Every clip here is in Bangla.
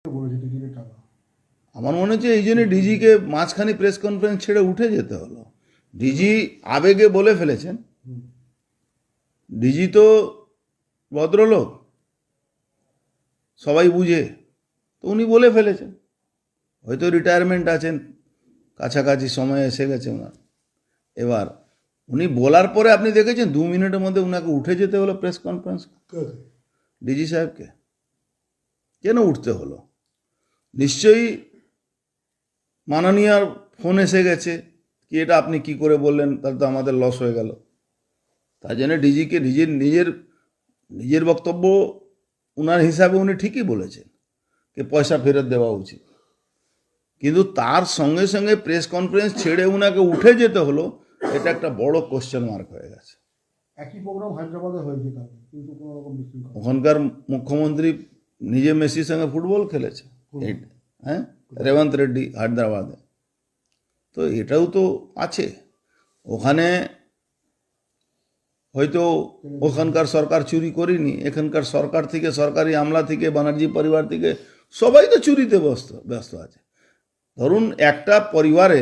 বলেছে ডিজির টাকা। আমার মনে হচ্ছে এই জন্য ডিজিকে মাঝখানে প্রেস কনফারেন্স ছেড়ে উঠে যেতে হলো। ডিজি আবেগে বলে ফেলেছেন। ডিজি তো ভদ্রলোক, সবাই বুঝে, তো উনি বলে ফেলেছেন। হয়তো রিটায়ারমেন্ট আছেন, কাছাকাছি সময় এসে গেছে ওনার। এবার উনি বলার পরে আপনি দেখেছেন 2 মিনিটের মধ্যে উনাকে উঠে যেতে হলো প্রেস কনফারেন্স। ডিজি সাহেবকে কেন উঠতে হলো? নিশ্চয়ই মাননীয়ার ফোন এসে গেছে কি এটা আপনি কি করে বললেন, তাহলে তো আমাদের লস হয়ে গেল। তাই জন্য ডিজিকে নিজের বক্তব্য উনার হিসাবে উনি ঠিকই বলেছেন যে পয়সা ফেরত দেওয়া উচিত, কিন্তু তার সঙ্গে সঙ্গে প্রেস কনফারেন্স ছেড়ে উনাকে উঠে যেতে হলো, এটা একটা বড় কোশ্চেন মার্ক হয়ে গেছে। একই প্রোগ্রাম হায়দ্রাবাদে হয়েছে কালকে, কিন্তু কোনো রকম বিশৃঙ্খলা। ওখানকার মুখ্যমন্ত্রী নিজে মেসির সঙ্গে ফুটবল খেলেছে, হ্যাঁ, রেবন্ত রেড্ডি হায়দ্রাবাদে। তো এটাও তো আছে ওখানে। হয়তো ওখানকার সরকার চুরি করেনি, এখানকার সরকার থেকে, সরকারি আমলা থেকে, ব্যানার্জি পরিবার থেকে সবাই তো চুরিতে ব্যস্ত আছে। ধরুন একটা পরিবারে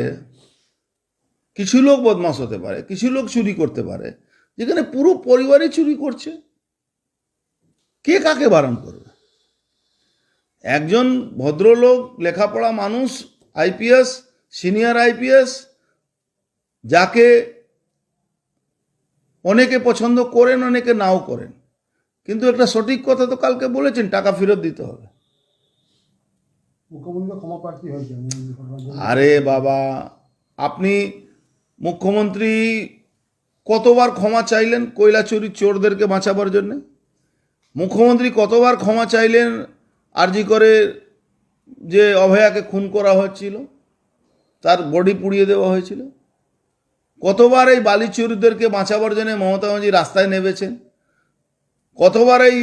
কিছু লোক বদমাশ হতে পারে, কিছু লোক চুরি করতে পারে, যেখানে পুরো পরিবারই চুরি করছে, কে কাকে বারণ করবে? একজন ভদ্রলোক, লেখাপড়া মানুষ, আইপিএস, সিনিয়র আইপিএস, যাকে অনেকে পছন্দ করেন, অনেকে নাও করেন, কিন্তু একটা সঠিক কথা তো কালকে বলেছেন, টাকা ফেরত দিতে হবে। মুখ্যমন্ত্রী ক্ষমা প্রার্থী হয়েছে। আরে বাবা, আপনি মুখ্যমন্ত্রী কতবার ক্ষমা চাইলেন কয়লা চুরি চোরদেরকে বাঁচাবার জন্য? মুখ্যমন্ত্রী কতবার ক্ষমা চাইলেন আরজি করে যে অভয়াকে খুন করা হচ্ছিল, তার বডি পুড়িয়ে দেওয়া হয়েছিল? কতবার এই বালি চোরদেরকে বাঁচাবার জন্য মমতা ব্যানার্জি রাস্তায় নেমেছেন? কতবার এই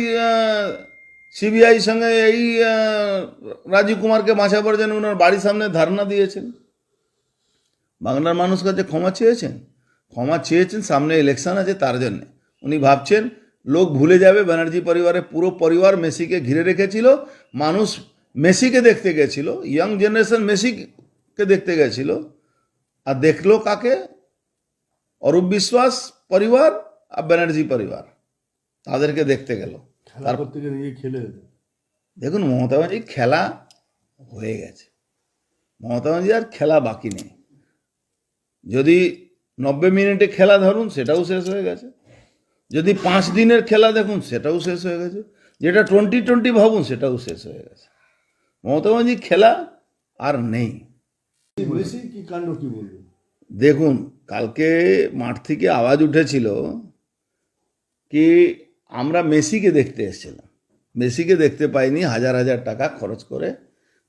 সিবিআই সঙ্গে এই রাজীব কুমারকে বাঁচাবার জন্য ওনার বাড়ির সামনে ধর্ণা দিয়েছেন? বাংলার মানুষ কাছে ক্ষমা চেয়েছেন সামনে ইলেকশন আছে তার জন্য। উনি ভাবছেন লোক ভুলে যাবে ব্যানার্জি পরিবারের পুরো পরিবার মেসিকে ঘিরে রেখেছিল, মানুষ মেসিকে দেখতে গেছিল, ইয়াং জেনারেশন মেসিকে দেখতে গেছিল, আর দেখলো কাকে? অরূপ বিশ্বাস পরিবার আর ব্যানার্জি পরিবার, তাদেরকে দেখতে গেল। তারপর থেকে নিয়ে খেলে দেখুন, মমতা ব্যানার্জি খেলা হয়ে গেছে, মমতা ব্যানার্জি আর খেলা বাকি নেই। যদি 90 মিনিটে খেলা ধরুন, সেটাও শেষ হয়ে গেছে। যদি 5 দিনের খেলা দেখুন, সেটাও শেষ হয়ে গেছে। যেটা 2020 ভাবুন, সেটাও শেষ হয়ে গেছে। মমতা ব্যানার্জি খেলা আর নেই। মেসি কি কাণ্ড, কি বলবেন? দেখুন, কালকে মাঠ থেকে আওয়াজ উঠেছিল কি আমরা মেসিকে দেখতে এসেছিলাম, মেসিকে দেখতে পাইনি। হাজার হাজার টাকা খরচ করে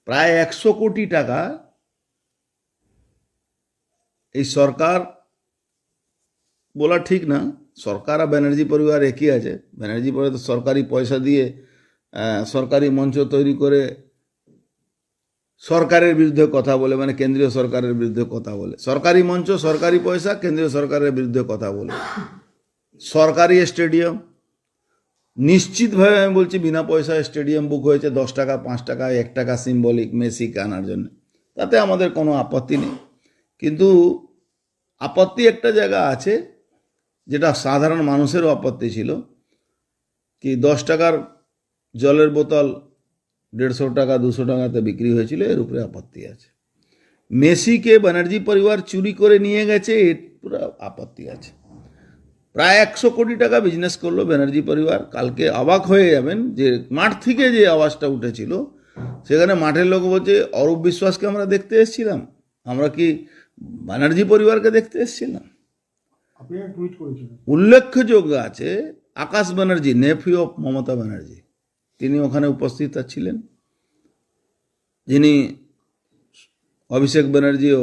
প্রায় 100 কোটি টাকা এই সরকার, বলা ঠিক না, সরকার আর ব্যানার্জি পরিবার একই আছে। ব্যানার্জি পরিবার তো সরকারি পয়সা দিয়ে সরকারি মঞ্চ তৈরি করে সরকারের বিরুদ্ধে কথা বলে, মানে কেন্দ্রীয় সরকারের বিরুদ্ধে কথা বলে। সরকারি মঞ্চ, সরকারি পয়সা, কেন্দ্রীয় সরকারের বিরুদ্ধে কথা বলে। সরকারি স্টেডিয়াম, নিশ্চিতভাবে আমি বলছি বিনা পয়সায় স্টেডিয়াম বুক হয়েছে, 10 টাকা, 5 টাকা, 1 টাকা সিম্বলিক মেসিকে আনার জন্য। তাতে আমাদের কোনো আপত্তি নেই, কিন্তু আপত্তি একটা জায়গা আছে, যেটা সাধারণ মানুষেরও আপত্তি ছিল, কি 10 টাকার জলের বোতল 150 টাকা 200 টাকাতে বিক্রি হয়েছিল, এর উপরে আপত্তি আছে। মেসিকে ব্যানার্জি পরিবার চুরি করে নিয়ে গেছে, এর পুরো আপত্তি আছে। প্রায় 100 কোটি টাকা বিজনেস করলো ব্যানার্জি পরিবার। কালকে অবাক হয়ে যাবেন যে মাঠ থেকে যে আওয়াজটা উঠেছিল, সেখানে মাঠের লোক বলছে অরূপ বিশ্বাসকে আমরা দেখতে এসেছিলাম, আমরা কি ব্যানার্জি পরিবারকে দেখতে এসেছিলাম? আপনি টুইট করেছিলেন। উল্লেখযোগ্য আছে আকাশ ব্যানার্জি, নেফিউ অফ মমতা ব্যানার্জি, তিনি ওখানে উপস্থিত ছিলেন, যিনি অভিষেক ব্যানার্জিও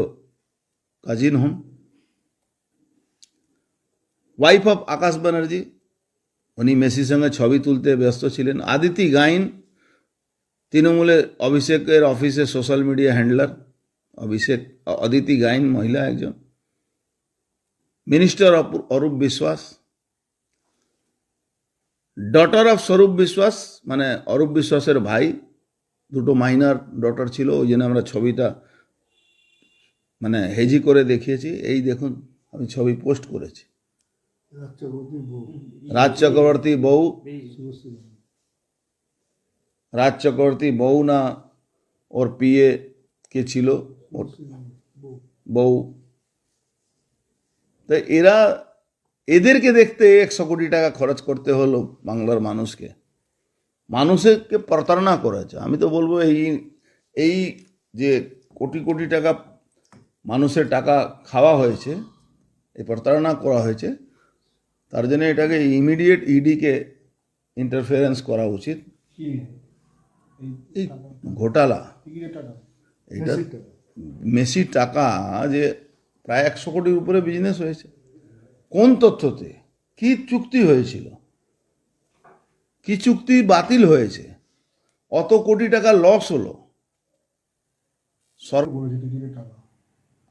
কাজিন হন, ওয়াইফ অফ আকাশ ব্যানার্জি, উনি মেসির সঙ্গে ছবি তুলতে ব্যস্ত ছিলেন। আদিতি গাইন, তৃণমূলের অভিষেকের অফিসে social media handler, Aditi Gain মহিলা একজন, minister Arup Biswas, daughter of স্বরূপ বিশ্বাস, মানে অরূপ বিশ্বাসের ভাই, দুটো মাইনার ডটার ছিল, ওই জন্য আমরা ছবিটা মানে হেজি করে দেখিয়েছি। এই দেখুন, আমি ছবি পোস্ট করেছি। রাজ চক্রবর্তী বউ, রাজ চক্রবর্তী বউ না ওর পিএ কে ছিল, ওর বউ। তো এদেরকে দেখতে 100 কোটি টাকা খরচ করতে হলো বাংলার মানুষকে, মানুষকে প্রতারণা করেছে। আমি তো বলবো এই যে কোটি কোটি টাকা মানুষের টাকা খাওয়া হয়েছে, এই প্রতারণা করা হয়েছে, তার জন্য এটাকে ইমিডিয়েট ইডিকে ইন্টারফারেন্স করা উচিত। এই ঘোটালা, এটা মেসির টাকা যে প্রায় 100 কোটির উপরে বিজনেস হয়েছে, কোন তথ্যতে, কি চুক্তি হয়েছিল, কি চুক্তি বাতিল হয়েছে, অত কোটি টাকা লস হলো।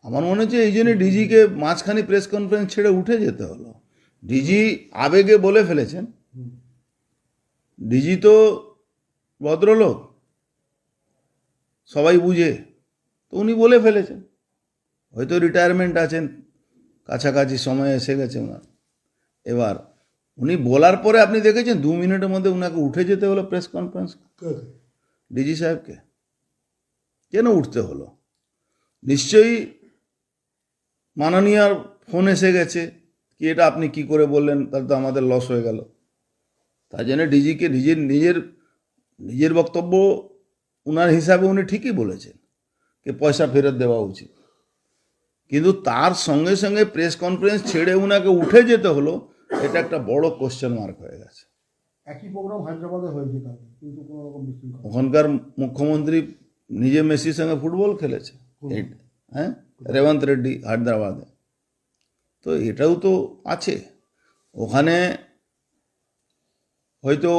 আমার মনে হচ্ছে এই জন্য ডিজিকে মাঝখানে প্রেস কনফারেন্স ছেড়ে উঠে যেতে হলো। ডিজি আবেগে বলে ফেলেছেন, ডিজি তো ভদ্রলোক, সবাই বুঝে, তো উনি বলে ফেলেছেন। হয়তো রিটায়ারমেন্ট আছেন, কাছাকাছি সময় এসে গেছে ওনার। এবার উনি বলার পরে আপনি দেখেছেন 2 মিনিটের মধ্যে উনাকে উঠে যেতে হলো প্রেস কনফারেন্স। ডিজি সাহেবকে কেন উঠতে হলো? নিশ্চয়ই মাননীয়ার ফোন এসে গেছে কি এটা আপনি কি করে বললেন, তাহলে তো আমাদের লস হয়ে গেল। তার জন্য ডিজিকে নিজের বক্তব্য উনার হিসাবে উনি ঠিকই বলেছেন যে পয়সা ফেরত দেওয়া উচিত, কিন্তু তার সঙ্গে সঙ্গে প্রেস কনফারেন্স ছেড়ে উনাকে উঠে যেতে হলো, এটা একটা বড় কোশ্চেন মার্ক হয়ে গেছে। একই প্রোগ্রাম হায়দ্রাবাদে হয়েছে কালকে, কিন্তু কোনো রকম বিশৃঙ্খলা। ওখানকার মুখ্যমন্ত্রী নিজে মেসির সঙ্গে ফুটবল খেলেছে, হ্যাঁ, রেবন্ত রেড্ডি হায়দ্রাবাদে। তো এটাও তো আছে ওখানে। হয়তো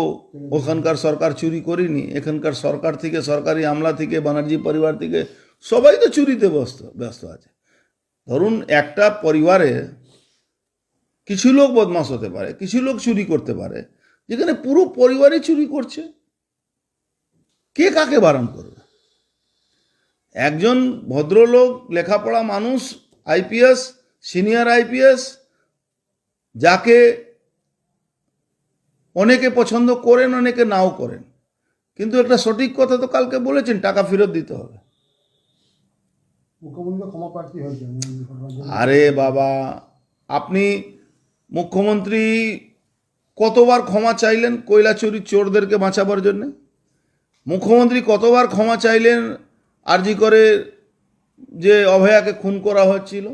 ওখানকার সরকার চুরি করেনি, এখানকার সরকার থেকে, সরকারি আমলা থেকে, ব্যানার্জি পরিবার থেকে সবাই তো চুরিতে ব্যস্ত আছে। ধরুন একটা পরিবারে কিছু লোক বদমাশ হতে পারে, কিছু লোক চুরি করতে পারে, যেখানে পুরো পরিবারই চুরি করছে, কে কাকে বারণ করবে? একজন ভদ্রলোক, লেখাপড়া মানুষ, আইপিএস, সিনিয়র আইপিএস, যাকে অনেকে পছন্দ করেন, অনেকে নাও করেন, কিন্তু একটা সঠিক কথা তো কালকে বলেছেন, টাকা ফেরত দিতে হবে। মুখ্যমন্ত্রী ক্ষমা প্রার্থী হয়েছে। আরে বাবা, আপনি মুখ্যমন্ত্রী কতবার ক্ষমা চাইলেন কয়লা চুরি চোরদেরকে বাঁচাবার জন্যে? মুখ্যমন্ত্রী কতবার ক্ষমা চাইলেন আরজি করে যে অভয়াকে খুন করা হচ্ছিল?